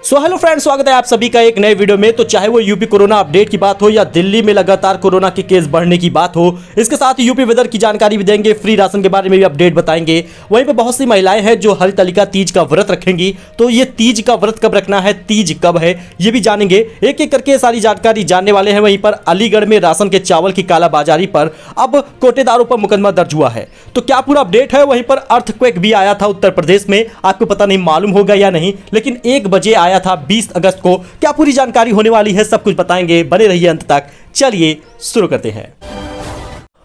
So hello friends, स्वागत है आप सभी का एक नए वीडियो में। तो चाहे वो यूपी कोरोना अपडेट की बात हो या दिल्ली में लगातार कोरोना के केस बढ़ने की बात हो, इसके साथ ही यूपी वेदर की जानकारी भी देंगे, फ्री राशन के बारे में भी अपडेट बताएंगे। वहीं पे बहुत सी महिलाएं हैं जो हरितालिका तीज का व्रत रखेंगी, तो ये तीज का व्रत कब रखना है, तीज कब है, ये भी जानेंगे। एक एक करके सारी जानकारी जानने वाले हैं। वहीं पर अलीगढ़ में राशन के चावल की कालाबाजारी पर अब कोटेदारों पर मुकदमा दर्ज हुआ है, तो क्या पूरा अपडेट है। वहीं पर अर्थक्वेक भी आया था उत्तर प्रदेश में, आपको पता नहीं मालूम होगा या नहीं, लेकिन 1 बजे आया था 20 अगस्त को। क्या पूरी जानकारी होने वाली है, सब कुछ बताएंगे, बने रहिए अंत तक। चलिए शुरू करते हैं।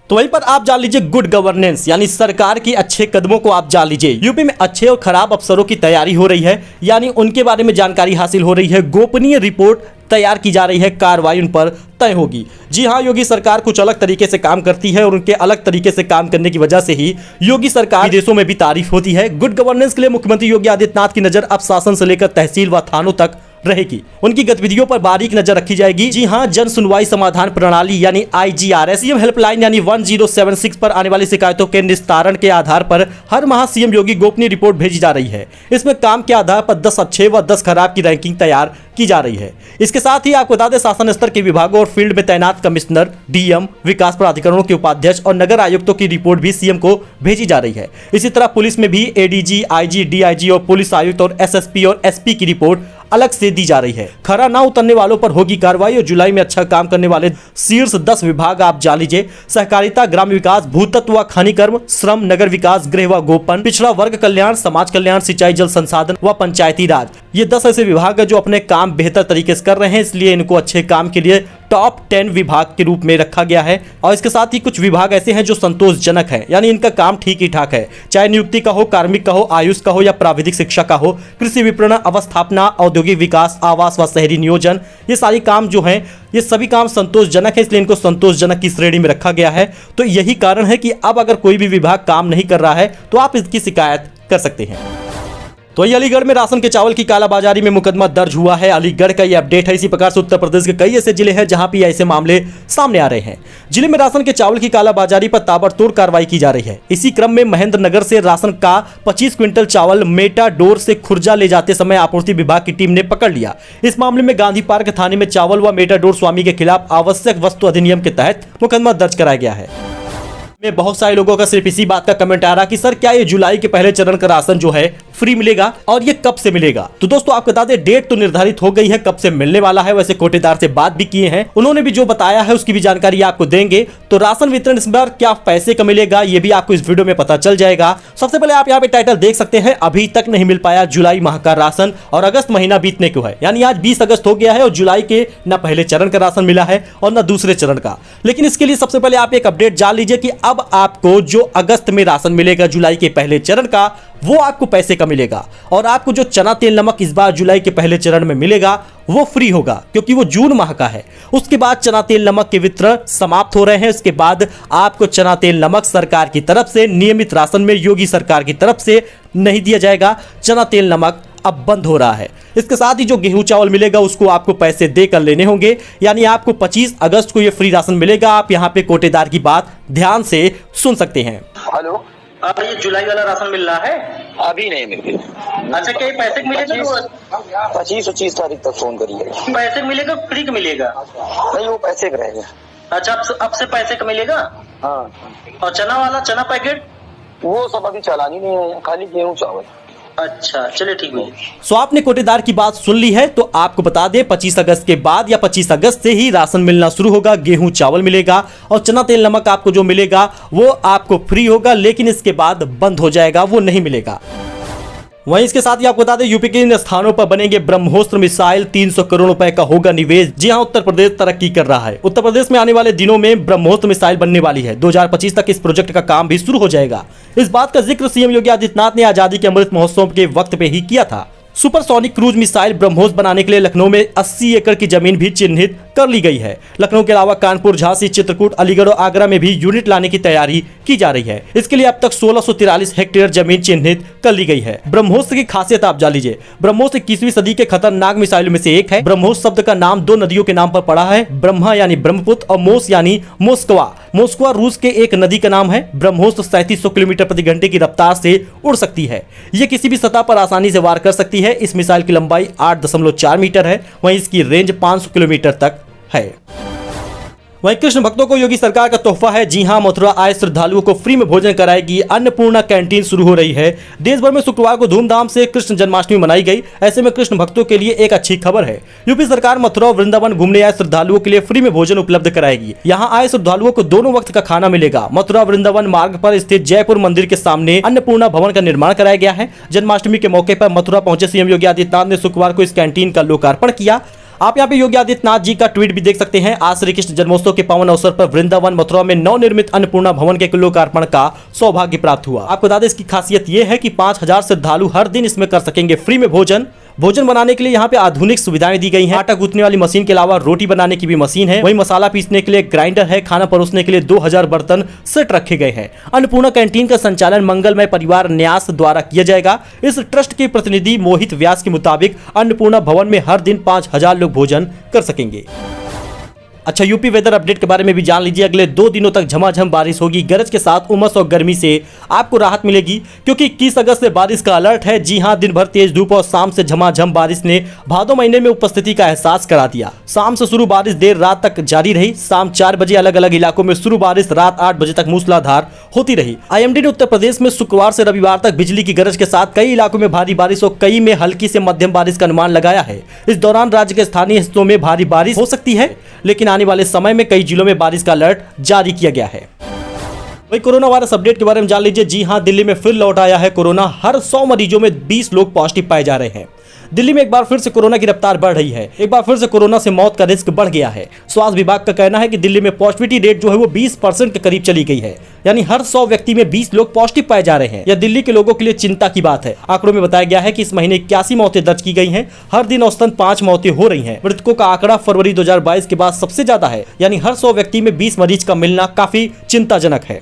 तो वहीं पर आप जान लीजिए गुड गवर्नेंस यानी सरकार की अच्छे कदमों को आप जान लीजिए। यूपी में अच्छे और खराब अफसरों की तैयारी हो रही है, यानी उनके बारे में जानकारी हासिल हो रही है। गोपनीय रिपोर्ट तैयार की जा रही है, कार्रवाई उन पर तय होगी। जी हां, योगी सरकार कुछ अलग तरीके से काम करती है और उनके अलग तरीके से काम करने की वजह से ही योगी सरकार विदेशों में भी तारीफ होती है। गुड गवर्नेंस के लिए मुख्यमंत्री योगी आदित्यनाथ की नजर अब शासन से लेकर तहसील व थानों तक रहेगी। उनकी गतिविधियों पर बारीक नजर रखी जाएगी। जी हां, जन सुनवाई समाधान प्रणाली यानी IGRS, सीएम हेल्पलाइन यानी 1076 पर आने वाली शिकायतों के निस्तारण के आधार पर हर माह सीएम योगी गोपनीय रिपोर्ट भेजी जा रही है। इसमें काम के आधार पर 10 अच्छे व 10 खराब की रैंकिंग तैयार की जा रही है। इसके साथ ही आपको बता दें, शासन स्तर के विभागों और फील्ड में तैनात कमिश्नर, DM, विकास प्राधिकरणों के उपाध्यक्ष और नगर आयुक्तों की रिपोर्ट भी सीएम को भेजी जा रही है। इसी तरह पुलिस में भी ADG, IG, DIG और पुलिस आयुक्त और SSP और SP की रिपोर्ट अलग से दी जा रही है। खरा ना उतरने वालों पर होगी कार्रवाई। और जुलाई में अच्छा काम करने वाले शीर्ष 10 विभाग आप जान लीजिए: सहकारिता, ग्राम्य विकास, भूतत्व व खनिकर्म, श्रम, नगर विकास, गृह व गोपन, पिछड़ा वर्ग कल्याण, समाज कल्याण, सिंचाई, जल संसाधन व पंचायती राज। ये 10 ऐसे विभाग है जो अपने काम बेहतर तरीके से कर रहे हैं, इसलिए इनको अच्छे काम के लिए टॉप 10 विभाग के रूप में रखा गया है। और इसके साथ ही कुछ विभाग ऐसे हैं जो संतोषजनक है, यानी इनका काम ठीक ही ठाक है, चाहे नियुक्ति का हो, कार्मिक का हो, आयुष का हो या प्राविधिक शिक्षा का हो, कृषि विपणन, अवस्थापना, औद्योगिक विकास, आवास व शहरी नियोजन, ये सारी काम जो हैं, ये सभी काम संतोषजनक है, इसलिए इनको संतोषजनक की श्रेणी में रखा गया है। तो यही कारण है कि अब अगर कोई भी विभाग काम नहीं कर रहा है तो आप इसकी शिकायत कर सकते हैं। तो ये अलीगढ़ में राशन के चावल की कालाबाजारी में मुकदमा दर्ज हुआ है। अलीगढ़ का ये अपडेट है। इसी प्रकार से उत्तर प्रदेश के कई ऐसे जिले हैं जहां भी ऐसे मामले सामने आ रहे हैं। जिले में राशन के चावल की कालाबाजारी पर ताबड़तोड़ कार्रवाई की जा रही है। इसी क्रम में महेंद्र नगर से राशन का 25 क्विंटल चावल मेटाडोर से खुर्जा ले जाते समय आपूर्ति विभाग की टीम ने पकड़ लिया। इस मामले में गांधी पार्क थाने में चावल व मेटाडोर स्वामी के खिलाफ आवश्यक वस्तु अधिनियम के तहत मुकदमा दर्ज कराया गया है। में बहुत सारे लोगों का सिर्फ इसी बात का कमेंट आ रहा कि सर क्या ये जुलाई के पहले चरण का राशन जो है फ्री मिलेगा और ये कब से मिलेगा। तो दोस्तों आपको बता दें, डेट तो निर्धारित हो गई है कब से मिलने वाला है। वैसे कोटेदार से बात भी किए हैं, उन्होंने भी जो बताया है उसकी भी जानकारी आपको देंगे। तो राशन वितरण इस बार क्या पैसे का मिलेगा, ये भी आपको इस वीडियो में पता चल जाएगा। सबसे पहले आप यहाँ पे टाइटल देख सकते हैं, अभी तक नहीं मिल पाया जुलाई माह का राशन और अगस्त महीना बीतने को है, यानी आज 20 अगस्त हो गया है और जुलाई के न पहले चरण का राशन मिला है और न दूसरे चरण का। लेकिन इसके लिए सबसे पहले आप एक अपडेट जान लीजिए कि अब आपको जो अगस्त में राशन मिलेगा जुलाई के पहले चरण का, वो आपको पैसे का मिलेगा। और आपको जो चना तेल नमक इस बार जुलाई के पहले चरण में मिलेगा वो फ्री होगा, क्योंकि वो जून माह का है। उसके बाद चना तेल नमक के वितरण समाप्त हो रहे हैं। इसके बाद आपको चना तेल नमक सरकार की तरफ से नियमित राशन में योगी सरकार की तरफ से नहीं दिया जाएगा। चना तेल नमक अब बंद हो रहा है। इसके साथ ही जो गेहूं चावल मिलेगा उसको आपको पैसे देकर लेने होंगे, यानी आपको 25 अगस्त को ये फ्री राशन मिलेगा। आप यहाँ पे कोटेदार की बात ध्यान से सुन सकते हैं। हेलो, ये जुलाई वाला राशन मिल रहा है? अभी नहीं मिलेगा। अच्छा, क्या पैसे मिलेगा? 25 तारीख तक फोन करिए। पैसे मिलेगा, फ्री का मिलेगा? नहीं, वो पैसे का रहेगा। अच्छा, अब से पैसे का मिलेगा। हाँ। और चना वाला, चना पैकेट वो सब अभी चलानी नहीं है, खाली गेहूं चावल। अच्छा, चलिए ठीक है। सो आपने कोटेदार की बात सुन ली है। तो आपको बता दें, 25 अगस्त के बाद या 25 अगस्त से ही राशन मिलना शुरू होगा। गेहूं चावल मिलेगा और चना तेल नमक आपको जो मिलेगा वो आपको फ्री होगा, लेकिन इसके बाद बंद हो जाएगा, वो नहीं मिलेगा। वहीं इसके साथ ही आपको बता दें, यूपी के इन स्थानों पर बनेंगे ब्रह्मोस्त्र मिसाइल, 300 करोड़ रुपए का होगा निवेश। जी हां, उत्तर प्रदेश तरक्की कर रहा है। उत्तर प्रदेश में आने वाले दिनों में ब्रह्मोस्त्र मिसाइल बनने वाली है। 2025 तक इस प्रोजेक्ट का काम भी शुरू हो जाएगा। इस बात का जिक्र सीएम योगी आदित्यनाथ ने आजादी के अमृत महोत्सव के वक्त पे ही किया था। सुपरसोनिक क्रूज मिसाइल ब्रह्मोस बनाने के लिए लखनऊ में 80 एकड़ की जमीन भी चिन्हित कर ली गई है। लखनऊ के अलावा कानपुर, झांसी, चित्रकूट, अलीगढ़ और आगरा में भी यूनिट लाने की तैयारी की जा रही है। इसके लिए अब तक 1643 हेक्टेयर जमीन चिन्हित कर ली गई है। ब्रह्मोस की खासियत आप जान लीजिए। ब्रह्मोस 21वीं सदी के खतरनाक मिसाइलों में से एक है। ब्रह्मोस शब्द का नाम 2 नदियों के नाम पर पड़ा है, ब्रह्मा यानी ब्रह्मपुत्र और मोस यानी मोस्कवा। मोस्कवा रूस के एक नदी का नाम है। ब्रह्मोस 3700 किलोमीटर प्रति घंटे की रफ्तार से उड़ सकती है। यह किसी भी सतह पर आसानी से वार कर सकती है। इस मिसाइल की लंबाई 8.4 मीटर है, वहीं इसकी रेंज 500 किलोमीटर तक है। वहीं कृष्ण भक्तों को योगी सरकार का तोहफा है। जी हां, मथुरा आए श्रद्धालुओं को फ्री में भोजन कराएगी। अन्नपूर्णा कैंटीन शुरू हो रही है। देश भर में शुक्रवार को धूमधाम से कृष्ण जन्माष्टमी मनाई गई। ऐसे में कृष्ण भक्तों के लिए एक अच्छी खबर है। यूपी सरकार मथुरा और वृंदावन घूमने आए श्रद्धालुओं के लिए फ्री में भोजन उपलब्ध कराएगी। यहाँ आए श्रद्धालुओं को दोनों वक्त का खाना मिलेगा। मथुरा वृंदावन मार्ग पर स्थित जयपुर मंदिर के सामने अन्नपूर्णा भवन का निर्माण कराया गया है। जन्माष्टमी के मौके पर मथुरा पहुंचे सीएम योगी आदित्यनाथ ने शुक्रवार को इस कैंटीन का लोकार्पण किया। आप यहाँ पे योगी आदित्यनाथ जी का ट्वीट भी देख सकते हैं। आज श्री कृष्ण जन्मोत्सव के पावन अवसर पर वृंदावन मथुरा में नवनिर्मित अन्नपूर्णा भवन के लोकार्पण का सौभाग्य प्राप्त हुआ। आपको बता दें, इसकी खासियत यह है कि 5000 श्रद्धालु हर दिन इसमें कर सकेंगे फ्री में भोजन। भोजन बनाने के लिए यहाँ पे आधुनिक सुविधाएं दी गई हैं। आटा गूंथने वाली मशीन के अलावा रोटी बनाने की भी मशीन है। वहीं मसाला पीसने के लिए ग्राइंडर है। खाना परोसने के लिए 2000 बर्तन सेट रखे गए हैं। अन्नपूर्णा कैंटीन का संचालन मंगलमय परिवार न्यास द्वारा किया जाएगा। इस ट्रस्ट के प्रतिनिधि मोहित व्यास के मुताबिक अन्नपूर्णा भवन में हर दिन 5000 लोग भोजन कर सकेंगे। अच्छा, यूपी वेदर अपडेट के बारे में भी जान लीजिए। अगले 2 दिनों तक झमाझम बारिश होगी। गरज के साथ उमस और गर्मी से आपको राहत मिलेगी, क्योंकि 21 अगस्त से बारिश का अलर्ट है। जी हां, दिन भर तेज धूप और शाम से झमाझम बारिश ने भादो महीने में उपस्थिति का एहसास करा दिया। शाम से शुरू बारिश देर रात तक जारी रही। शाम 4 बजे अलग अलग इलाकों में शुरू बारिश रात 8 बजे तक मूसलाधार होती रही। IMD ने उत्तर प्रदेश में शुक्रवार से रविवार तक बिजली की गरज के साथ कई इलाकों में भारी बारिश और कई में हल्की से मध्यम बारिश का अनुमान लगाया है। इस दौरान राज्य के स्थानीय हिस्सों में भारी बारिश हो सकती है, लेकिन आने वाले समय में कई जिलों में बारिश का अलर्ट जारी किया गया है। वही कोरोना वायरस अपडेट के बारे में जान लीजिए। जी हां, दिल्ली में फिर लौट आया है कोरोना। हर 100 मरीजों में 20 लोग पॉजिटिव पाए जा रहे हैं। दिल्ली में एक बार फिर से कोरोना की रफ्तार बढ़ रही है। एक बार फिर से कोरोना से मौत का रिस्क बढ़ गया है। स्वास्थ्य विभाग का कहना है कि दिल्ली में पॉजिटिविटी रेट जो है वो 20% के करीब चली गई है, यानी हर 100 व्यक्ति में 20 लोग पॉजिटिव पाए जा रहे हैं। यह दिल्ली के लोगों के लिए चिंता की बात है। आंकड़ों में बताया गया है कि इस महीने 81 मौतें दर्ज की गई हैं। हर दिन औसतन 5 मौतें हो रही हैं। मृतकों का आंकड़ा फरवरी 2022 के बाद सबसे ज्यादा है, यानी हर 100 व्यक्ति में 20 मरीज का मिलना काफी चिंताजनक है।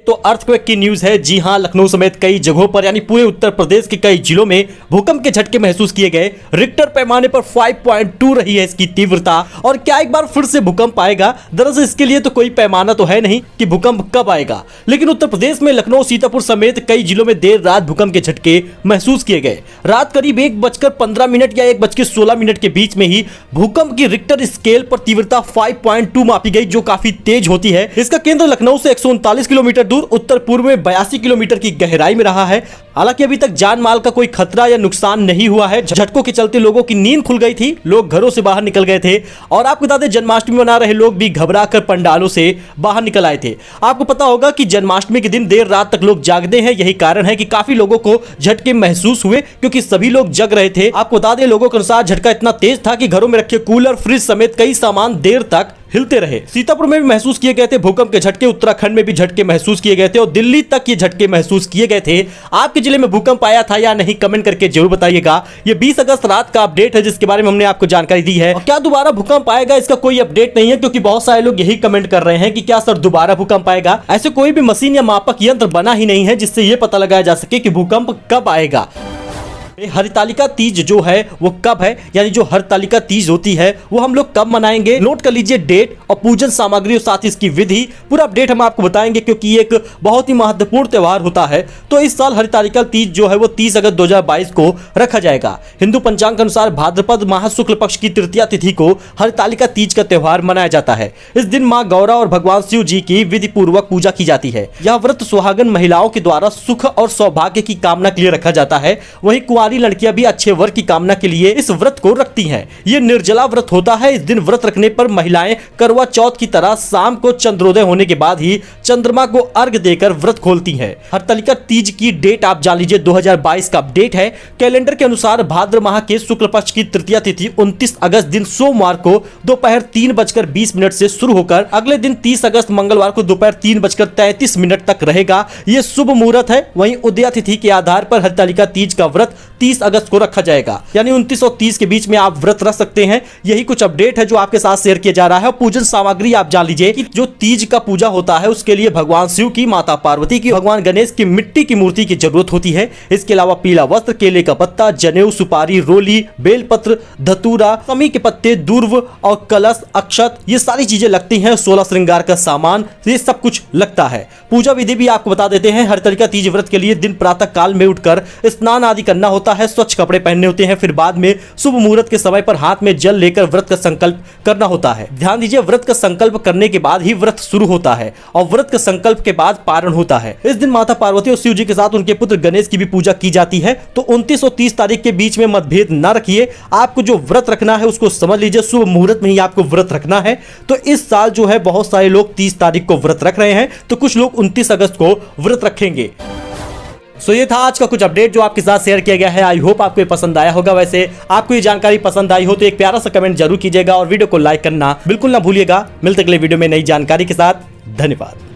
तो अर्थक्वेक की न्यूज है। जी हां, लखनऊ समेत कई जगहों पर यानी पूरे उत्तर प्रदेश के कई जिलों में भूकंप के झटके महसूस किए गए। रिक्टर पैमाने पर 5.2 रही है इसकी तीव्रता। और क्या एक बार फिर से भूकंप आएगा? दरअसल इसके लिए तो कोई पैमाना तो है नहीं कि भूकंप कब आएगा, लेकिन उत्तर प्रदेश में लखनऊ, सीतापुर समेत कई जिलों में देर रात भूकंप के झटके महसूस किए गए। रात करीब 1:15 या 1:16 के बीच में ही भूकंप की रिक्टर स्केल पर तीव्रता 5.2 मापी गई, जो काफी तेज होती है। इसका केंद्र लखनऊ से 139 किलोमीटर दूर उत्तर पूर्व में 82 किलोमीटर की गहराई में रहा है। हालांकि अभी तक जान माल का कोई खतरा या नुकसान नहीं हुआ है। झटकों के चलते लोगों की नींद खुल गई थी, लोग घरों से बाहर निकल गए थे। और आपको बता दें, जन्माष्टमी मना रहे लोग भी घबरा कर पंडालों से बाहर निकल आए थे। आपको पता होगा कि जन्माष्टमी के दिन देर रात तक लोग जागते हैं। यही कारण है कि काफी लोगों को झटके महसूस हुए, क्योंकि सभी लोग जग रहे थे। आपको बता दें, लोगों के अनुसार झटका इतना तेज था कि घरों में रखे कूलर, फ्रिज समेत कई सामान देर तक हिलते रहे। सीतापुर में भी महसूस किए गए थे भूकंप के झटके। उत्तराखंड में भी झटके महसूस किए गए थे और दिल्ली तक ये झटके महसूस किए गए थे। आपके जिले में भूकंप आया था या नहीं, कमेंट करके जरूर बताइएगा। ये 20 अगस्त रात का अपडेट है, जिसके बारे में हमने आपको जानकारी दी है। और क्या दोबारा भूकंप आएगा, इसका कोई अपडेट नहीं है, क्योंकि बहुत सारे लोग यही कमेंट कर रहे हैं कि क्या सर दोबारा भूकंप आएगा। ऐसे कोई भी मशीन या मापक यंत्र बना ही नहीं है जिससे यह पता लगाया जा सके कि भूकंप कब आएगा। हरितालिका तीज जो है वो कब है, यानी जो हरितालिका तीज होती है वो हम लोग कब मनाएंगे, नोट कर लीजिए डेट और पूजन सामग्री और साथ ही इसकी विधि। पूरा अपडेट हम आपको बताएंगे, क्योंकि ये एक बहुत ही महत्वपूर्ण त्यौहार होता है। तो इस साल हरितालिका तीज जो है वो 30 अगस्त 2022 को रखा जाएगा। हिंदू पंचांग के अनुसार भाद्रपद माह शुक्ल पक्ष की तृतीया तिथि को हरितालिका तीज का त्यौहार मनाया जाता है। इस दिन माँ गौरा और भगवान शिव जी की विधि पूर्वक पूजा की जाती है। यह व्रत सुहागन महिलाओं के द्वारा सुख और सौभाग्य की कामना के लिए रखा जाता है। वहीं कुंवारी लड़कियां भी अच्छे वर की कामना के लिए इस व्रत को रखती हैं। ये निर्जला व्रत होता है। इस दिन व्रत रखने पर महिलाएं करवा चौथ की तरह शाम को चंद्रोदय होने के बाद ही चंद्रमा को अर्घ देकर व्रत खोलती हैं। हरितालिका तीज की डेट आप जान लीजिए, 2022 का अपडेट है। कैलेंडर के अनुसार भाद्र माह के शुक्ल पक्ष की तृतीया तिथि 29 अगस्त दिन सोमवार को दोपहर 3:20 से शुरू होकर अगले दिन 30 अगस्त मंगलवार को दोपहर 3:33 तक रहेगा। ये शुभ मुहूर्त है। वहीं उदया तिथि के आधार पर हरितालिका तीज का व्रत 30 अगस्त को रखा जाएगा। यानी 29 और 30 के बीच में आप व्रत रख सकते हैं। यही कुछ अपडेट है जो आपके साथ शेयर किया जा रहा है। और पूजन सामग्री आप जान लीजिए कि जो तीज का पूजा होता है उसके लिए भगवान शिव की, माता पार्वती की, भगवान गणेश की मिट्टी की मूर्ति की जरूरत होती है। इसके अलावा पीला वस्त्र, केले का पत्ता, जनेऊ, सुपारी, रोली, बेलपत्र, धतूरा, समी के पत्ते, दूर्व और कलश, अक्षत, ये सारी चीजें लगती हैं। 16 श्रृंगार का सामान, ये सब कुछ लगता है। पूजा विधि भी आपको बता देते हैं। हरितालिका तीज व्रत के लिए दिन प्रातः काल में उठकर स्नान आदि करना होता है, स्वच्छ कपड़े पहनने होते हैं, फिर बाद में शुभ मुहूर्त के समय पर हाथ में जल लेकर व्रत का संकल्प करना होता है। ध्यान दीजिए, व्रत का संकल्प करने के बाद ही व्रत शुरू होता है और व्रत के संकल्प के बाद पारण होता है। इस दिन माता पार्वती और शिव जी के साथ उनके पुत्र गणेश की भी पूजा की जाती है। तो 29 और 30 तारीख के बीच में मतभेद न रखिए। आपको जो व्रत रखना है उसको समझ लीजिए, शुभ मुहूर्त में ही आपको व्रत रखना है। तो इस साल जो है बहुत सारे लोग 30 तारीख को व्रत रख रहे हैं, तो कुछ लोग 29 अगस्त को व्रत रखेंगे। सो ये था आज का कुछ अपडेट जो आपके साथ शेयर किया गया है। आई होप आपको ये पसंद आया होगा। वैसे आपको ये जानकारी पसंद आई हो तो एक प्यारा सा कमेंट जरूर कीजिएगा और वीडियो को लाइक करना बिल्कुल ना भूलिएगा। मिलते अगले वीडियो में नई जानकारी के साथ। धन्यवाद।